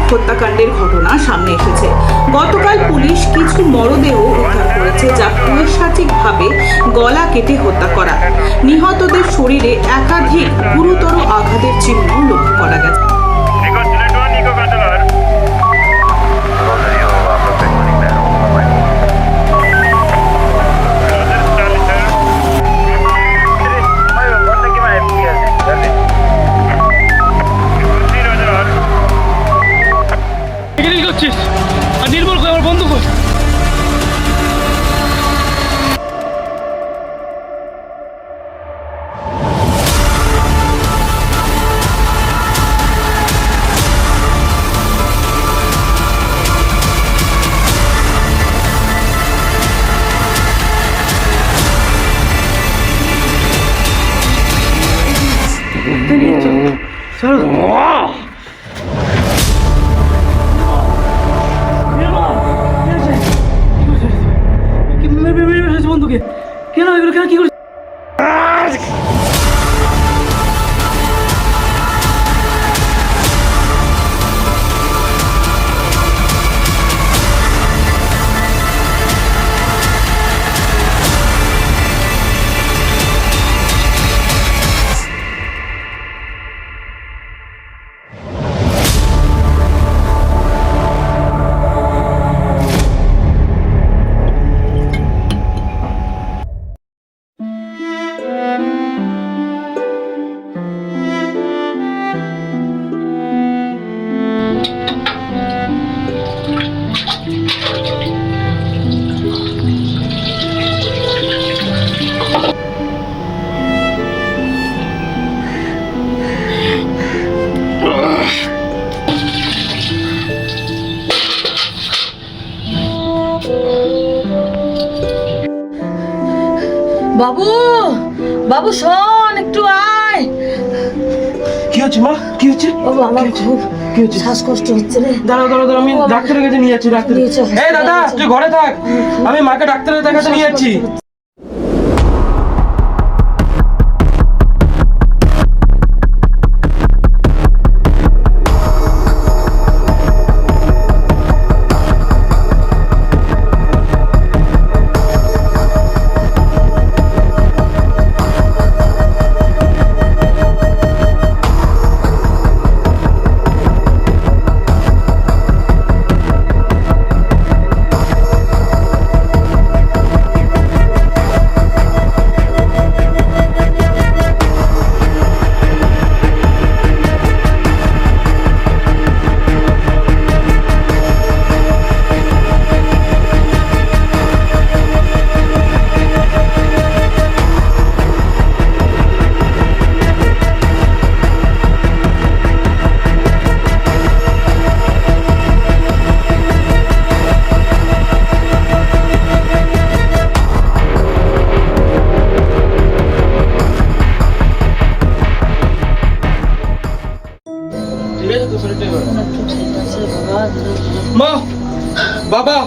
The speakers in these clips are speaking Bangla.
হত্যাকাণ্ডের ঘটনা সামনে এসেছে। গতকাল পুলিশ কিছু মরদেহ উদ্ধার করেছে, যা পৈশাচিকভাবে গলা কেটে হত্যা করা। নিহতদের শরীরে একাধিক গুরুতর আঘাতের চিহ্ন লক্ষ্য করা গেছে। আর নির্মল করে আমার বন্ধু কর। বন্ধুকে কেন এগুলো কেন কি করে? বাবু, বাবু শোন, একটু আয়। কি হচ্ছে মা? কি হচ্ছে? বাবু আমার খুব কি হচ্ছে? শ্বাসকষ্ট হচ্ছে রে। দাঁড়াও দাঁড়াও দাঁড়াও, আমি ডাক্তারের কাছে নিয়ে যাচ্ছি। ডাক্তার, নিয়ে চল। এই দাদা তুই ঘরে থাক, আমি মাকে ডাক্তারের দেখাতে নিয়ে যাচ্ছি। মা, বাবা,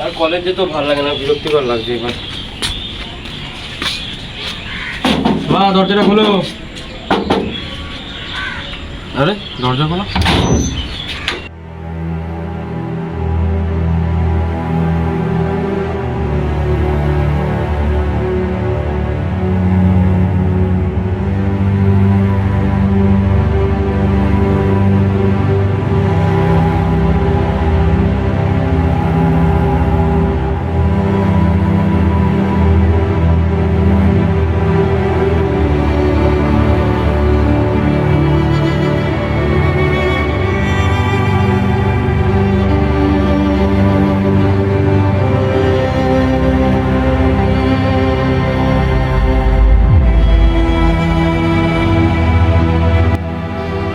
আর কলেজে তো ভালো লাগে না, বিরক্তিকর লাগছে এবার। মা দরজাটা খোলো। আরে দরজা খোলো।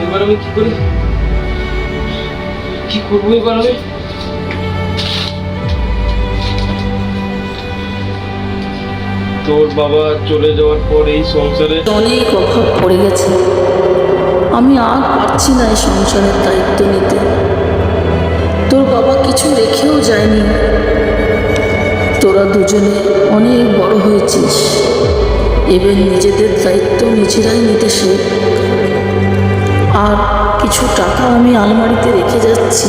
এবার আমি কি করি, কি করবো এবার আমি? বাবা চলে যাওয়ার পর এই সংসারে অনেক অভাব পড়ে গেছে। আমি আর পারছি না এই সংসারের দায়িত্ব নিতে। তোর বাবা কিছু রেখেও যায়নি। তোরা দুজনে অনেক বড় হয়েছিস, এবার নিজেদের দায়িত্ব নিজেরাই নিতে শেখ। আর কিছু টাকা আমি আলমারিতে রেখে যাচ্ছি।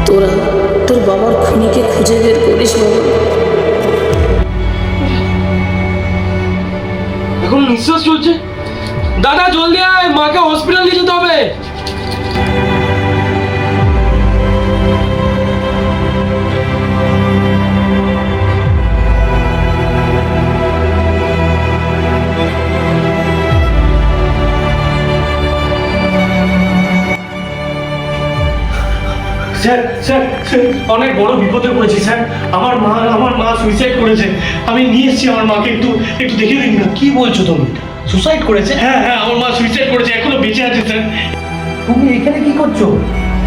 তোরা তোর বাবার খুনিকে খুঁজে বের করিস বাবা। এখন নিঃশ্বাস চলছে। দাদা জলদি আয়, মাকে হসপিটাল নিয়ে যেতে হবে। স্যার স্যার স্যার অনেক বড় বিপদে পড়েছি স্যার। আমার মা সুইসাইড করেছে। আমি নিয়ে এসেছি আমার মাকে, একটু একটু দেখে দিন না। কি বলছো তুমি? সুসাইড করেছে? হ্যাঁ হ্যাঁ, আমার মা সুইসাইড করেছে, এখনো বেঁচে আছে স্যার। তুমি এখানে কি করছো?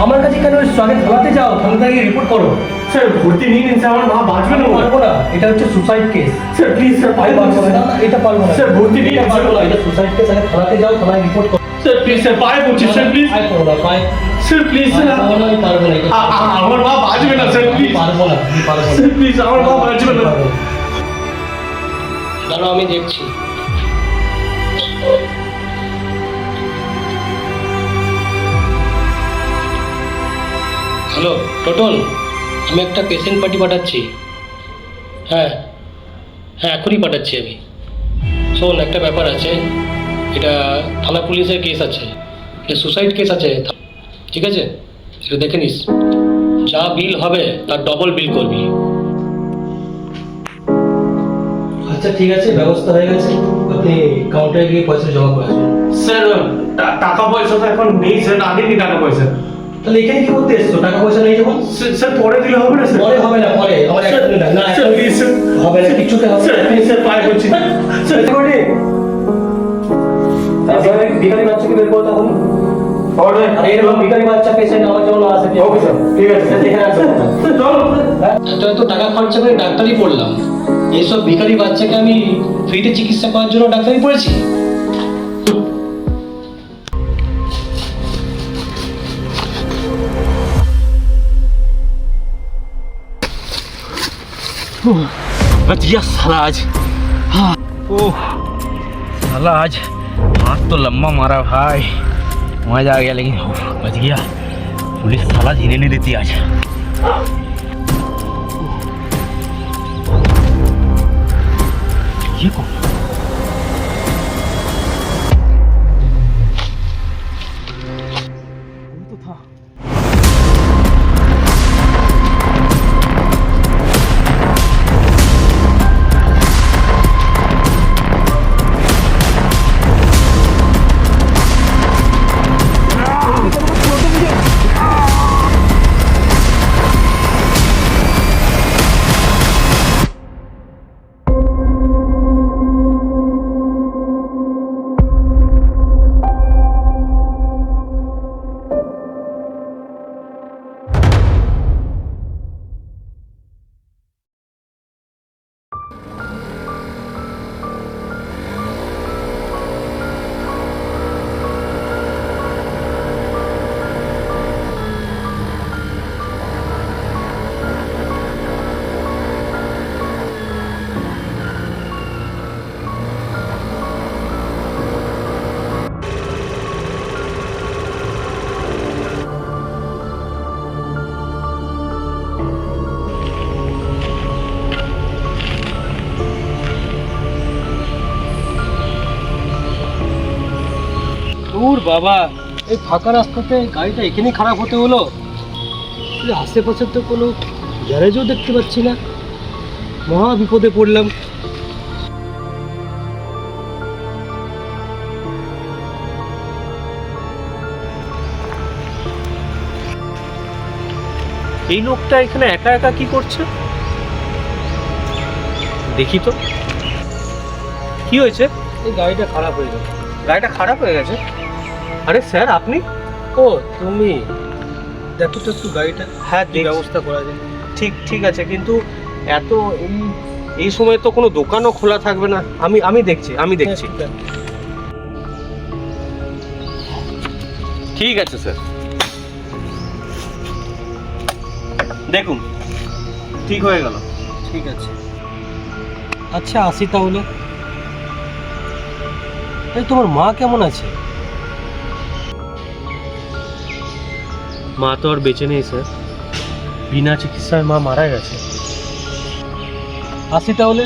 আমার কাছে কেন এসছো? আগে থানাতে যাও, থানাতে গিয়ে রিপোর্ট করো। স্যার ভর্তি নিয়ে নিন স্যার, আমার মা বাঁচবে না। পারবো না, এটা হচ্ছে suicide case. Sir please sir, আমি পারবো না, না, এটা পারবো না স্যার ভর্তি নিয়ে এটা নিন পারবো না, এটা সুসাইড কেস। আগে থানাতে যাও, থানায় রিপোর্ট করো। স্যার প্লিজ স্যার, পায়ে পড়ছি স্যার, প্লিজ পায়ে পড়ো না, পায়ে স্যার, প্লিজ স্যার। পারবো না, আমি পারবো না, এটা আমার মা বাঁচবে না স্যার, প্লিজ পারবো না, আমি পারবো না। স্যার, প্লিজ আমার মা বাঁচবে না। দাঁড়াও, আমি দেখছি। হ্যালো টোটন, আমি একটা পেশেন্ট পার্টি পাঠাচ্ছি। হ্যাঁ হ্যাঁ, এখনই পাঠাচ্ছি আমি। শোন, একটা ব্যাপার আছে, এটা থানা পুলিশের কেস আছে, এটা সুসাইড কেস আছে, ঠিক আছে? এটা দেখে নিস, যা বিল হবে তার ডবল বিল করবি। আচ্ছা ঠিক আছে, ব্যবস্থা হয়ে গেছে। আপনি কাউন্টারে গিয়ে পয়সা জমা করে আসুন। স্যার টাকা পয়সা তো এখন নেই স্যার, আগে নি টাকা পয়সা। তাহলে এখানে কি করতে এসছো? টাকা পয়সা নেই যখন? স্যার পরে দিলে হবে না স্যার? পরে হবে না, পরে আমার স্যার, না স্যার, প্লিজ স্যার। হবে না, কিছুতে হবে স্যার না। প্লিজ স্যার, পায়ে পড়ছি স্যার। তারপরে ভিখারি বাচ্চাকে বের করতে হবে। আর এরকম ভিখারি বাচ্চা পেশেন্ট আমার জন্য আছে। ওকে স্যার, ঠিক আছে স্যার। এখানে আসো। স্যার চলো। এত টাকা খরচা করে ডাক্তারি পড়লাম, এইসব ভিখারি বাচ্চাকে আমি ফ্রিতে চিকিৎসা করার জন্য ডাক্তারি পড়েছি? बच गया साला आज। हाँ ओह साला आज हाथ तो लंबा मारा भाई, मजा आ गया, लेकिन बच गया। पुलिस साला जीने नहीं देती आज। ये कौन? तो था। দূর বাবা, এই ফাঁকা রাস্তাতে গাড়িটা এখানেই খারাপ হতে হলো। আশেপাশে তো কোনো গ্যারেজও দেখতে পাচ্ছি না, মহা বিপদে পড়লাম। এই লোকটা এখানে একা একা কি করছে? দেখি তো কি হয়েছে। এই গাড়িটা খারাপ হয়ে গেছে। গাড়িটা খারাপ হয়ে গেছে? আরে স্যার আপনি? ও তুমি, দেখো তো একটু গাড়িটা হ্যাঁ কি ব্যবস্থা করা যায়। ঠিক ঠিক আছে, কিন্তু এত এই এই সময় তো কোনো দোকানও খোলা থাকবে না। আমি দেখছি। ঠিক আছে স্যার, দেখুন ঠিক হয়ে গেল। ঠিক আছে, আচ্ছা আসি তাহলে। এই তোমার মা কেমন আছে? মা তো আর বেঁচে নেই স্যার, বিনা চিকিৎসায় মা মারা গেছে। আসি তাহলে।